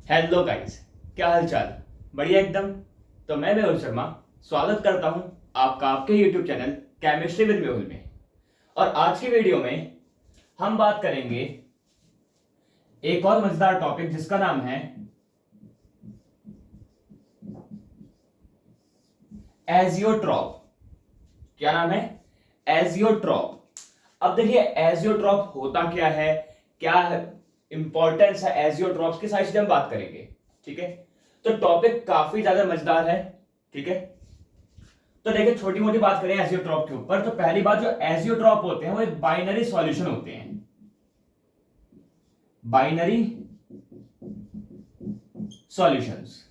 Hello guys, क्या हाल चाल। बढ़िया एकदम। तो मैं मेहुल शर्मा स्वागत करता हूं आपका आपके YouTube channel chemistry with Mehul में। और आज की वीडियो में हम बात करेंगे एक और मजेदार टॉपिक जिसका नाम है एजियोट्रॉप। क्या नाम है? एजियोट्रॉप। अब देखिए एजियोट्रॉप होता क्या है, क्या इंपॉर्टेंस है एजियोट्रॉप्स की, सारी चीजें हम बात करेंगे। ठीक है, तो टॉपिक काफी ज्यादा मजेदार है। ठीक है, तो देखिए छोटी मोटी बात करें एजियोट्रॉप के ऊपर, तो पहली बात, जो एजियोट्रॉप होते हैं वो एक बाइनरी सॉल्यूशन होते हैं। Binary solutions.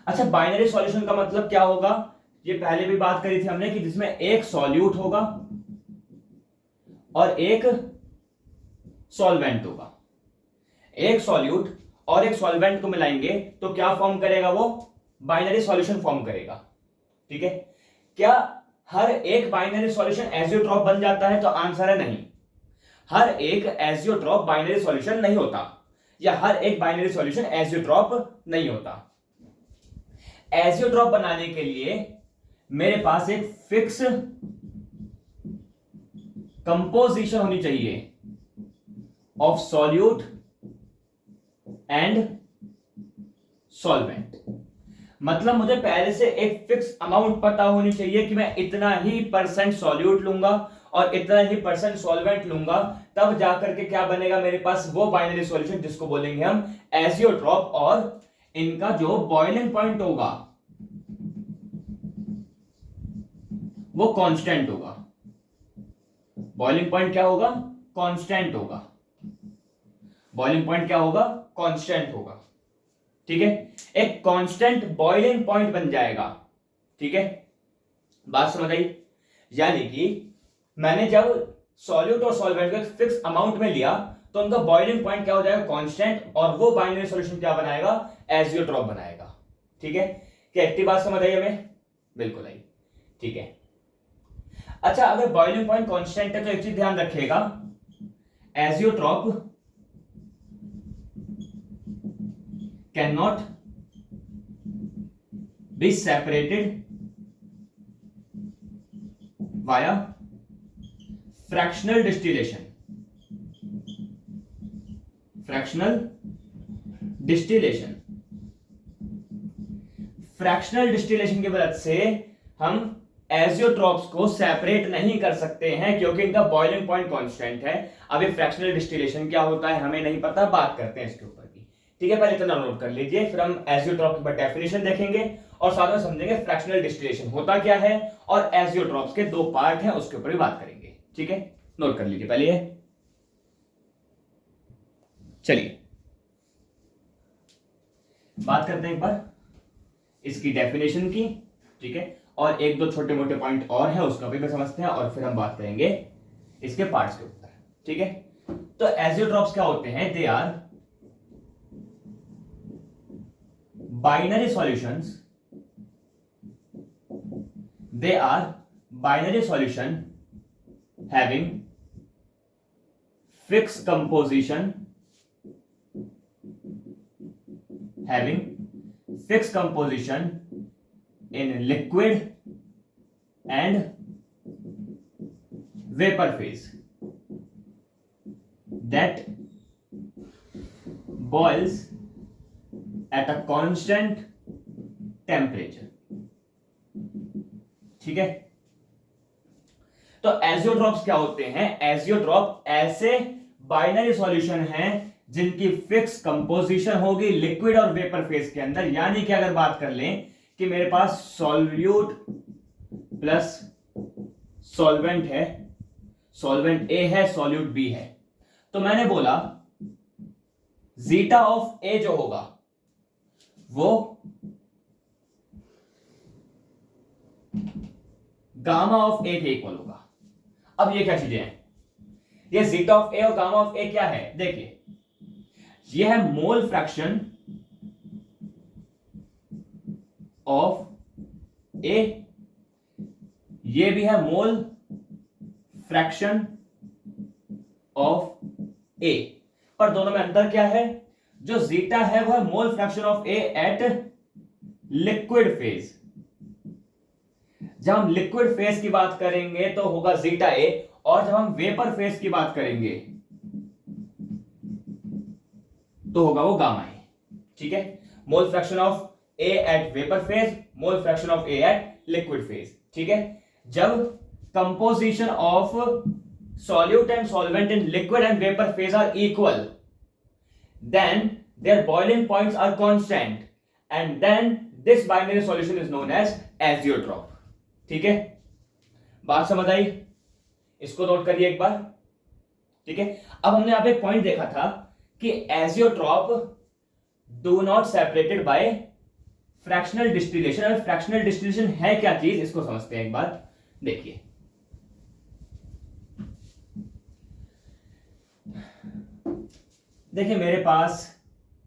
अच्छा, बाइनरी सॉल्यूशन का मतलब क्या होगा? ये पहले भी बात करी थी हमने कि जिसमें एक सॉल्यूट होगा और एक सॉल्वेंट होगा। एक सॉल्यूट और एक सॉल्वेंट को मिलाएंगे तो क्या फॉर्म करेगा? वो बाइनरी सॉल्यूशन फॉर्म करेगा। ठीक है, क्या हर एक बाइनरी सॉल्यूशन एजियोट्रॉप बन जाता है? तो आंसर है नहीं। हर एक एजियोट्रॉप बाइनरी सॉल्यूशन नहीं होता, या हर एक बाइनरी सॉल्यूशन एजियोट्रॉप नहीं होता। एजियोट्रॉप बनाने के लिए मेरे पास एक फिक्स कंपोजिशन होनी चाहिए ऑफ सॉल्यूट एंड सॉल्वेंट। मतलब मुझे पहले से एक फिक्स अमाउंट पता होनी चाहिए कि मैं इतना ही परसेंट सॉल्यूट लूंगा और इतना ही परसेंट सॉल्वेंट लूंगा, तब जाकर के क्या बनेगा मेरे पास? वो बाइनरी सॉल्यूशन जिसको बोलेंगे हम एजियोट्रॉप। और इनका जो बॉइलिंग पॉइंट होगा वो कांस्टेंट होगा। बॉइलिंग पॉइंट क्या होगा? कांस्टेंट होगा। बॉइलिंग पॉइंट क्या होगा? कांस्टेंट होगा। ठीक है, एक कांस्टेंट बॉइलिंग पॉइंट बन जाएगा। ठीक है, बात समझ आई? यानी कि मैंने जब सॉल्यूट और सॉल्वेंट को एक फिक्स अमाउंट में लिया तो उनका बॉइलिंग पॉइंट क्या हो जाएगा? कांस्टेंट। और वो बाइनरी सॉल्यूशन क्या बनाएगा? एजियोट्रॉप बनाएगा। ठीक है, क्या इतनी बात समझ आई हमें? बिल्कुल आई। ठीक है, अच्छा, अगर बॉइलिंग पॉइंट कांस्टेंट है तो एक चीज ध्यान रखिएगा, azeotrope cannot be separated via fractional distillation. fractional distillation fractional distillation की मदद से हम एजियोट्रॉप्स को सेपरेट नहीं कर सकते हैं क्योंकि इनका बॉइलिंग पॉइंट कांस्टेंट है। अभी फ्रैक्शनल डिस्टिलेशन क्या होता है हमें नहीं पता, बात करते हैं इसके ऊपर भी। ठीक है, पहले इतना नोट कर लीजिए, फिर हम एजियोट्रॉप के डेफिनेशन देखेंगे और साथ में समझेंगे फ्रैक्शनल डिस्टिलेशन होता क्या है, और एजियोट्रॉप्स के दो पार्ट हैं उसके ऊपर भी बात करेंगे। ठीक है, नोट कर लीजिए पहले ये। चलिए बात करते हैं एक बार इसकी डेफिनेशन की। ठीक है, और एक दो छोटे मोटे पॉइंट और हैं उसका भी समझते हैं और फिर हम बात करेंगे इसके पार्ट्स के ऊपर। ठीक है, तो एजियोट्रॉप्स क्या होते हैं? They are binary solutions. They are binary solution having fix composition, having fixed composition in liquid and vapor phase that boils at a constant temperature. ठीक है, तो एजियोट्रॉप्स क्या होते हैं? एजियोट्रॉप ऐसे बाइनरी सॉल्यूशन हैं जिनकी फिक्स कंपोजिशन होगी लिक्विड और वेपर फेज के अंदर। यानी कि अगर बात कर लें कि मेरे पास सॉल्यूट प्लस सॉल्वेंट है, सॉल्वेंट ए है, सॉल्यूट बी है, तो मैंने बोला जीटा ऑफ ए जो होगा वो गामा ऑफ ए के इक्वल होगा। अब ये क्या चीजें हैं? ये जीटा ऑफ ए और गामा ऑफ ए क्या है? देखिए, ये है मोल फ्रैक्शन ऑफ ए, ये भी है मोल फ्रैक्शन ऑफ ए, पर दोनों में अंतर क्या है? जो जीटा है वह mole fraction of A at liquid phase. जब हम लिक्विड फेज की बात करेंगे तो होगा जीटा ए, और जब हम वेपर फेज की बात करेंगे तो होगा वो गामा ए। ठीक है, mole fraction of A at vapour phase, mole fraction of A at liquid phase. ठीक है, जब composition of solute and solvent in liquid and vapor phase are equal, then their boiling points are constant, and then this binary solution is known as azeotrope. ठीक है, बात समझ आई? इसको note करिए एक बार। ठीक है, अब हमने यहां पे एक पॉइंट देखा था कि azeotrope do not separated by fractional distillation। और फ्रैक्शनल डिस्टिलेशन है क्या चीज, इसको समझते हैं एक बार। देखिए, देखिए मेरे पास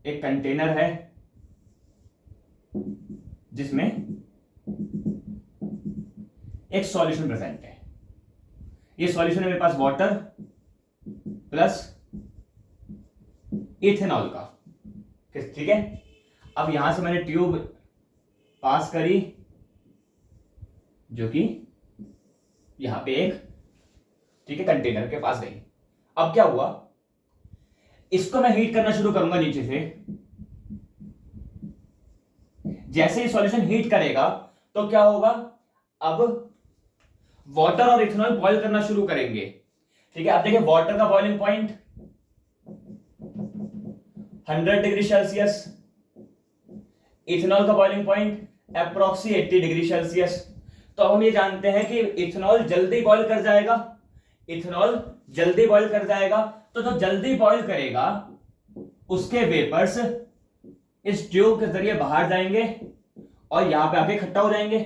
एक कंटेनर है जिसमें एक सॉल्यूशन प्रेजेंट है। ये सॉल्यूशन है मेरे पास वाटर प्लस इथेनॉल का। ठीक है, अब यहां से मैंने ट्यूब पास करी जो कि यहां पे एक, ठीक है, कंटेनर के पास गई। अब क्या हुआ, इसको मैं हीट करना शुरू करूंगा नीचे से। जैसे ही सॉल्यूशन हीट करेगा तो क्या होगा, अब वाटर और इथेनॉल बॉईल करना शुरू करेंगे। ठीक है, अब देखिए वाटर का boiling point 100 degree Celsius, ethanol का boiling point approx 80 degree Celsius. तो अब हम ये जानते हैं कि इथेनॉल जल्दी बॉईल कर जाएगा, इथेनॉल जल्दी बॉईल कर जाएगा। तो जो जल्दी बॉईल करेगा उसके वेपर्स इस ट्यूब के जरिए बाहर जाएंगे और यहां पे आके इकट्ठा हो जाएंगे।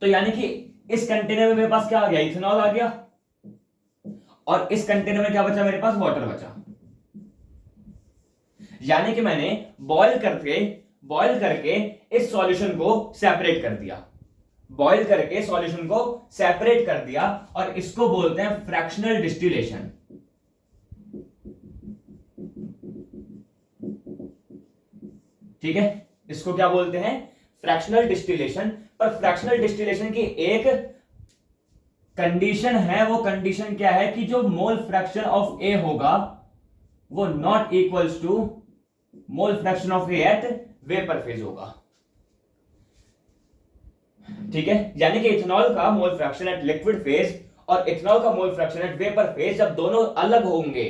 तो यानी कि इस कंटेनर में मेरे पास क्या आ गया, इथेनॉल आ गया, और इस कंटेनर में क्या बचा, मेरे पास वाटर बचा। यानी कि मैंने बॉईल करके इस सॉल्यूशन को सेपरेट कर दिया, बॉईल करके सॉल्यूशन को सेपरेट कर दिया, और इसको बोलते हैं फ्रैक्शनल डिस्टिलेशन। ठीक है, इसको क्या बोलते हैं, फ्रैक्शनल डिस्टिलेशन। पर फ्रैक्शनल डिस्टिलेशन की एक कंडीशन है, वो कंडीशन क्या है कि जो मोल फ्रैक्शन ऑफ ए होगा वो not equals to mole fraction of A at vapour phase होगा। ठीक है, यानी कि इथेनॉल का mole fraction at liquid phase और इथेनॉल का mole fraction at vapour phase जब दोनों अलग होंगे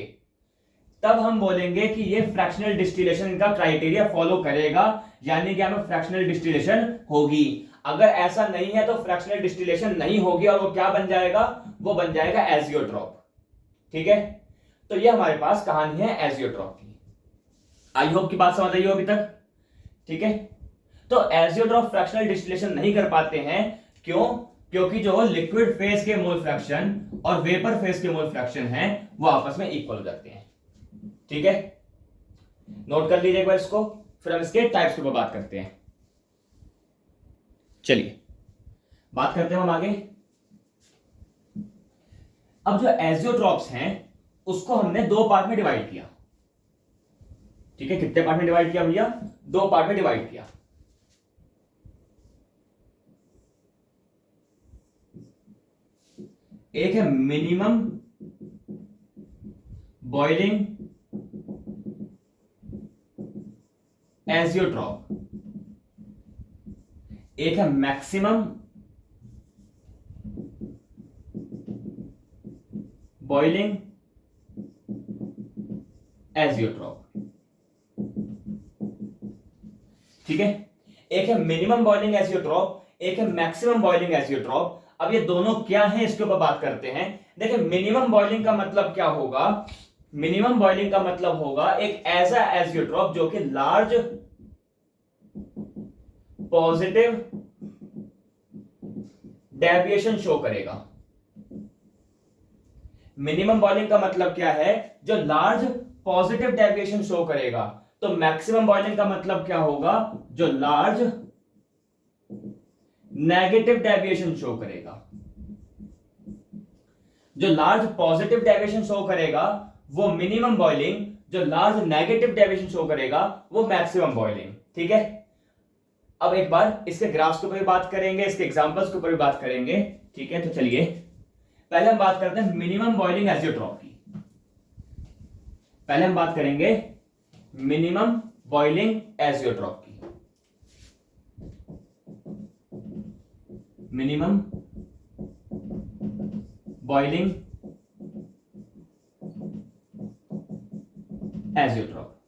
तब हम बोलेंगे कि ये फ्रैक्शनल डिस्टिलेशन का क्राइटेरिया फॉलो करेगा, यानी कि हमें फ्रैक्शनल डिस्टिलेशन होगी। अगर ऐसा नहीं है तो फ्रैक्शनल डिस्टिलेशन नहीं होगी, और वो क्या बन जाएगा, वो बन जाएगा एजियोट्रॉप। ठीक है, तो ये हमारे पास कहानी है एजियोट्रॉप की। आई होप की बात समझ आई हो अभी तक। ठीक है, तो एजियोट्रॉप फ्रैक्शनल डिस्टिलेशन नहीं कर पाते हैं, क्यों, क्योंकि जो लिक्विड फेज के मोल फ्रैक्शन और वेपर फेज के मोल फ्रैक्शन हैं वो आपस में इक्वल हो जाते हैं। ठीक है, नोट कर लीजिए एक बार इसको, फिर हम इसके टाइप्स के ऊपर बात करते हैं। चलिए बात करते हैं हम आगे। अब जो एजियोट्रॉप्स हैं उसको हमने दो पार्ट में डिवाइड किया। ठीक है, कितने पार्ट में डिवाइड किया भैया, दो पार्ट में डिवाइड किया। एक है मिनिमम बॉइलिंग एजियोट्रॉप, एक है मैक्सिमम बॉइलिंग एजियोट्रॉप। ठीक है, एक है मिनिमम बॉइलिंग एजियोट्रॉप, एक है मैक्सिमम बॉइलिंग एजियोट्रॉप। अब ये दोनों क्या है इसके ऊपर बात करते हैं। देखिए मिनिमम बॉइलिंग का मतलब क्या होगा, मिनिमम बॉइलिंग का मतलब होगा एक ऐसा एजियोट्रॉप जो कि लार्ज पॉजिटिव डेविएशन शो करेगा। मिनिमम बॉइलिंग का मतलब क्या है, जो लार्ज पॉजिटिव डेविएशन शो करेगा। तो मैक्सिमम बॉइलिंग का मतलब क्या होगा, जो लार्ज नेगेटिव डेविएशन शो करेगा। जो लार्ज पॉजिटिव डेविएशन शो करेगा वो मिनिमम बॉइलिंग, जो लार्ज नेगेटिव डेविएशन शो करेगा वो मैक्सिमम बॉइलिंग। ठीक है, अब एक बार इसके ग्राफ्स के ऊपर भी बात करेंगे, इसके एग्जांपल्स के ऊपर भी बात करेंगे। ठीक है, तो चलिए पहले हम बात करते हैं मिनिमम बॉइलिंग एजियोट्रॉप की। पहले हम बात करेंगे मिनिमम बॉइलिंग एजियोट्रॉप की। Minimum boiling azeotrope.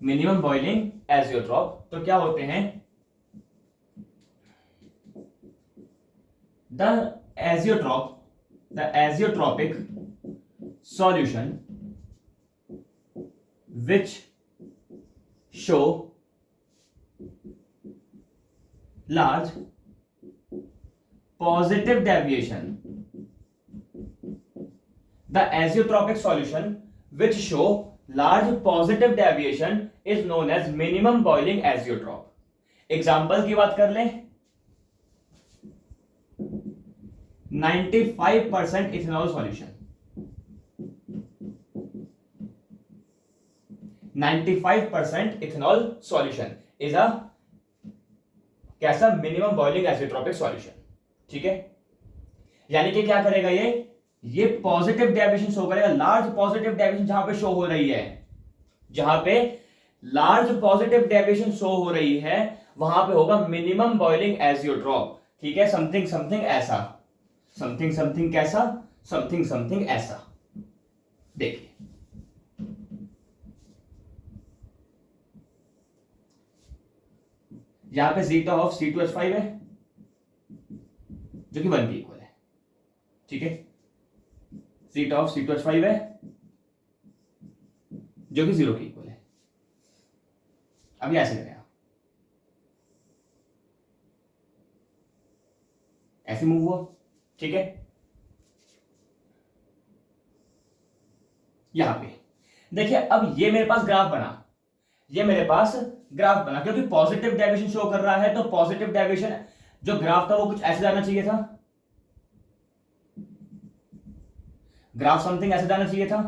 Minimum boiling azeotrope तो क्या होते हैं? The azeotropic solution which show large positive deviation. The azeotropic solution which show large positive deviation is known as minimum boiling azeotrop. Example की बात कर लें, 95% ethanol solution, 95% ethanol solution is a कैसा? Minimum boiling azeotropic solution. ठीक है, यानी कि क्या करेगा ये पॉजिटिव डेविएशन शो करेगा, लार्ज पॉजिटिव डेविएशन जहां पे शो हो रही है, जहां पे लार्ज पॉजिटिव डेविएशन शो हो रही है वहां पे होगा मिनिमम बॉइलिंग एजियोट्रॉप। ठीक है, समथिंग समथिंग ऐसा, समथिंग समथिंग कैसा, समथिंग समथिंग ऐसा। देखिए यहां पे जीटा ऑफ C2H5 है जो कि 1 के इक्वल है। ठीक है, जीटा ऑफ C2H5 है जो कि 0 के इक्वल है। अभी ऐसे करें, ऐसे मूव हुआ। ठीक है, यहां पे देखिए, अब ये मेरे पास ग्राफ बना, ये मेरे पास ग्राफ बना, क्योंकि पॉजिटिव डेविएशन शो कर रहा है तो पॉजिटिव डेविएशन जो ग्राफ था वो कुछ ऐसे जाना चाहिए था, ग्राफ समथिंग ऐसे जाना चाहिए था,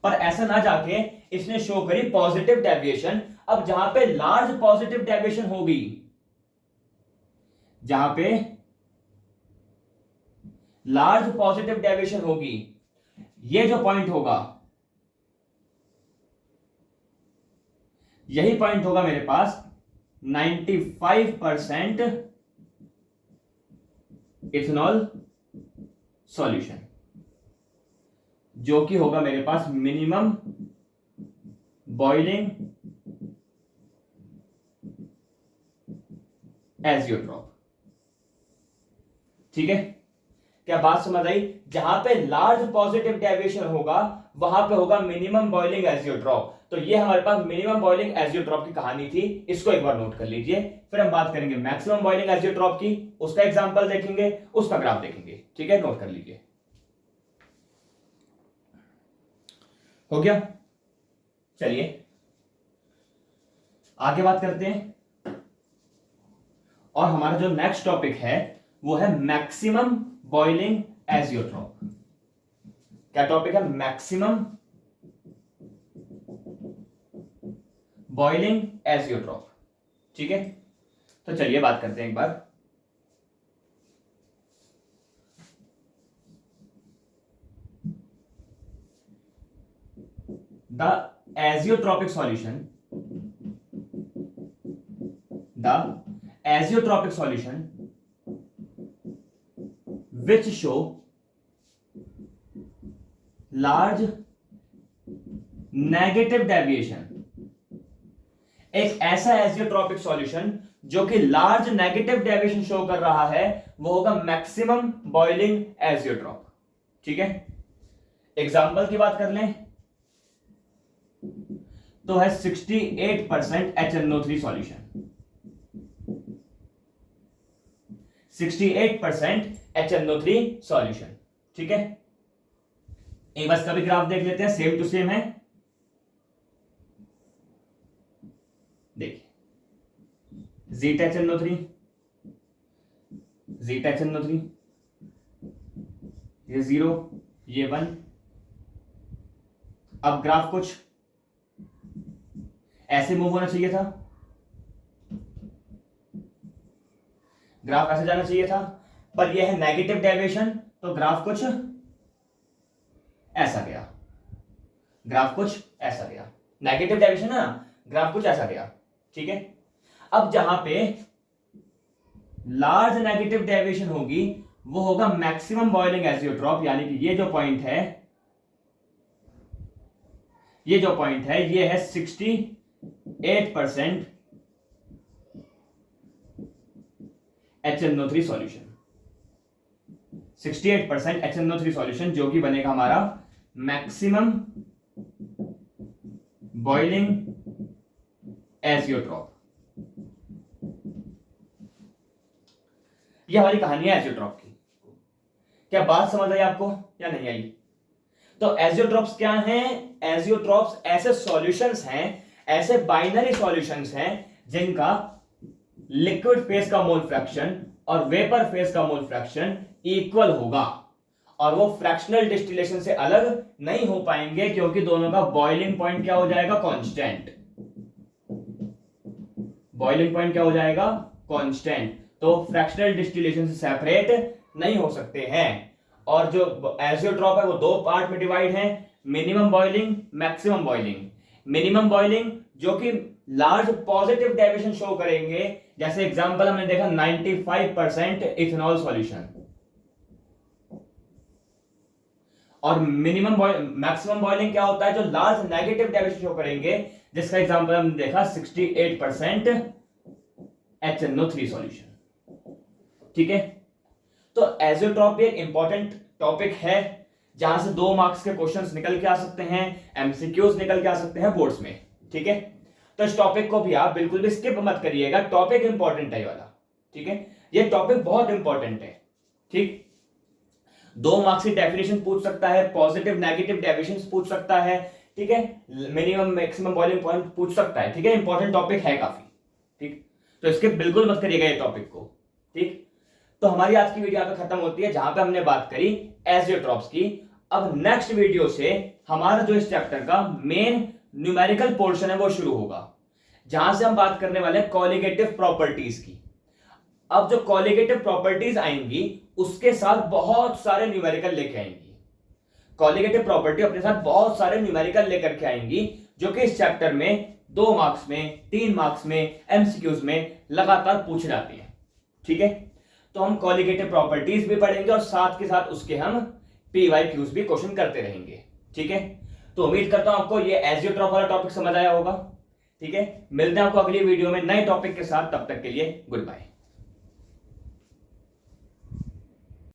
पर ऐसा ना जाके इसने शो करी पॉजिटिव डेविएशन। अब जहां पे लार्ज पॉजिटिव डेविएशन होगी, जहां पे लार्ज पॉजिटिव डेविएशन होगी, ये जो पॉइंट होगा, यही पॉइंट होगा मेरे पास 95% इथेनॉल सॉल्यूशन, जो कि होगा मेरे पास मिनिमम बॉइलिंग एजियोट्रॉप। ठीक है, क्या बात समझ आई? जहां पे लार्ज पॉजिटिव डेविएशन होगा वहां पे होगा मिनिमम बॉइलिंग एजियोट्रॉप। तो ये हमारे पास मिनिमम बॉइलिंग एजियोट्रॉप की कहानी थी, इसको एक बार नोट कर लीजिए। फिर हम बात करेंगे मैक्सिमम बॉइलिंग एजियोट्रॉप की, उसका एग्जांपल देखेंगे, उसका ग्राफ देखेंगे। ठीक है, नोट कर लीजिए। हो गया, चलिए आगे बात करते हैं। और हमारा जो नेक्स्ट टॉपिक है वो है मैक्सिमम बॉइलिंग एजियोट्रॉप। क्या टॉपिक है? Maximum boiling azeotrope. ठीक है, तो चलिए बात करते हैं एक बार। The azeotropic solution, the azeotropic solution which show large negative deviation। एक ऐसा एजियोट्रॉपिक सॉल्यूशन जो कि लार्ज नेगेटिव डेविएशन शो कर रहा है वो होगा मैक्सिमम बॉइलिंग एजियोट्रॉप। ठीक है, एग्जांपल की बात कर लें तो है 68% HNO3 सॉल्यूशन, 68% HNO3 सॉल्यूशन। ठीक है, एक बस का भी ग्राफ देख लेते हैं, सेम टू सेम है। देखिए जीटा HNO3, जीटा HNO3, ये 0, ये 1, अब ग्राफ कुछ ऐसे मूव होना चाहिए था, ग्राफ ऐसे जाना चाहिए था, पर यह है नेगेटिव डेविएशन, तो ग्राफ कुछ ऐसा गया, ग्राफ कुछ ऐसा गया, नेगेटिव डेविएशन है ना, ग्राफ कुछ ऐसा गया। ठीक है, अब जहां पे लार्ज नेगेटिव डेविएशन होगी वो होगा मैक्सिमम बॉइलिंग एजियोट्रॉप, यानी कि ये जो पॉइंट है, ये जो पॉइंट है ये है 68% HNO3 सॉल्यूशन, 68% HNO3 सॉल्यूशन, जो कि बनेगा हमारा मैक्सिमम बॉइलिंग एजियोट्रॉप। यह हमारी कहानी है एजियोट्रॉप की। क्या बात समझ आई आपको या नहीं आई? तो एजियोट्रॉप्स क्या हैं? एजियोट्रॉप्स ऐसे सॉल्यूशंस हैं, ऐसे बाइनरी सॉल्यूशंस हैं जिनका लिक्विड फेज का मोल फ्रैक्शन और वेपर फेज का मोल फ्रैक्शन इक्वल होगा, और वो फ्रैक्शनल डिस्टिलेशन से अलग नहीं हो पाएंगे, क्योंकि दोनों का बॉइलिंग पॉइंट क्या हो जाएगा? कांस्टेंट। बॉइलिंग पॉइंट क्या हो जाएगा? कांस्टेंट। तो फ्रैक्शनल डिस्टिलेशन से सेपरेट नहीं हो सकते हैं। और जो एजियोट्रॉप है वो दो पार्ट में डिवाइड है, minimum boiling, maximum boiling. Minimum boiling जो कि लार्ज पॉजिटिव डेविएशन शो करेंगे, जैसे एग्जांपल हमने देखा 95% इथेनॉल सॉल्यूशन। और मैक्सिमम बॉइलिंग क्या होता है? जो लार्ज नेगेटिव डेविएशन शो करेंगे, जिसका एग्जांपल हमने देखा 68% HNO3 सॉल्यूशन। ठीक है, तो एजियोट्रॉप भी एक इंपॉर्टेंट टॉपिक है, जहां से 2 मार्क्स के क्वेश्चंस निकल के आ सकते हैं, एमसीक्यूज निकल के आ सकते हैं बोर्ड्स में। ठीक है, तो इस टॉपिक को भी आप बिल्कुल भी स्किप मत करिएगा, टॉपिक इंपॉर्टेंट है ये वाला। ठीक है, ये टॉपिक बहुत इंपॉर्टेंट है। ठीक, 2 मार्क्स की डेफिनेशन पूछ सकता है, पॉजिटिव नेगेटिव डेविएशंस पूछ सकता है। ठीक है, मिनिमम मैक्सिमम बॉइलिंग पॉइंट पूछ सकता है। ठीक है, इंपॉर्टेंट टॉपिक है काफी। ठीक, तो इसके बिल्कुल मत करिएगा ये टॉपिक को। ठीक, तो हमारी आज की वीडियो यहाँ पे खत्म होती है, जहां पे हमने बात करी एजियोट्रॉप्स की। अब नेक्स्ट वीडियो से हमारा जो इस चैप्टर का मेन न्यूमेरिकल पोर्शन है वो शुरू होगा, जहां से हम बात करने वाले हैं कॉलिगेटिव प्रॉपर्टीज की। अब जो कॉलिगेटिव प्रॉपर्टीज आएंगी उसके साथ बहुत सारे न्यूमेरिकल लेके आएंगी। कॉलिगेटिव प्रॉपर्टी अपने साथ बहुत सारे न्यूमेरिकल लेकर के आएंगी, जो कि इस चैप्टर में 2 मार्क्स में, 3 मार्क्स में, एमसीक्यूज में लगातार पूछे जाती है। ठीक है, तो हम कॉलिगेटिव प्रॉपर्टीज भी पढ़ेंगे और साथ के साथ उसके हम पीवाईक्यूज भी क्वेश्चन करते रहेंगे। ठीक है, तो उम्मीद करता हूं आपको ये एजियोट्रॉप वाला टॉपिक समझ आया होगा। ठीक है, मिलते हैं आपको अगली वीडियो में नए टॉपिक के साथ, तब तक के लिए गुड बाय।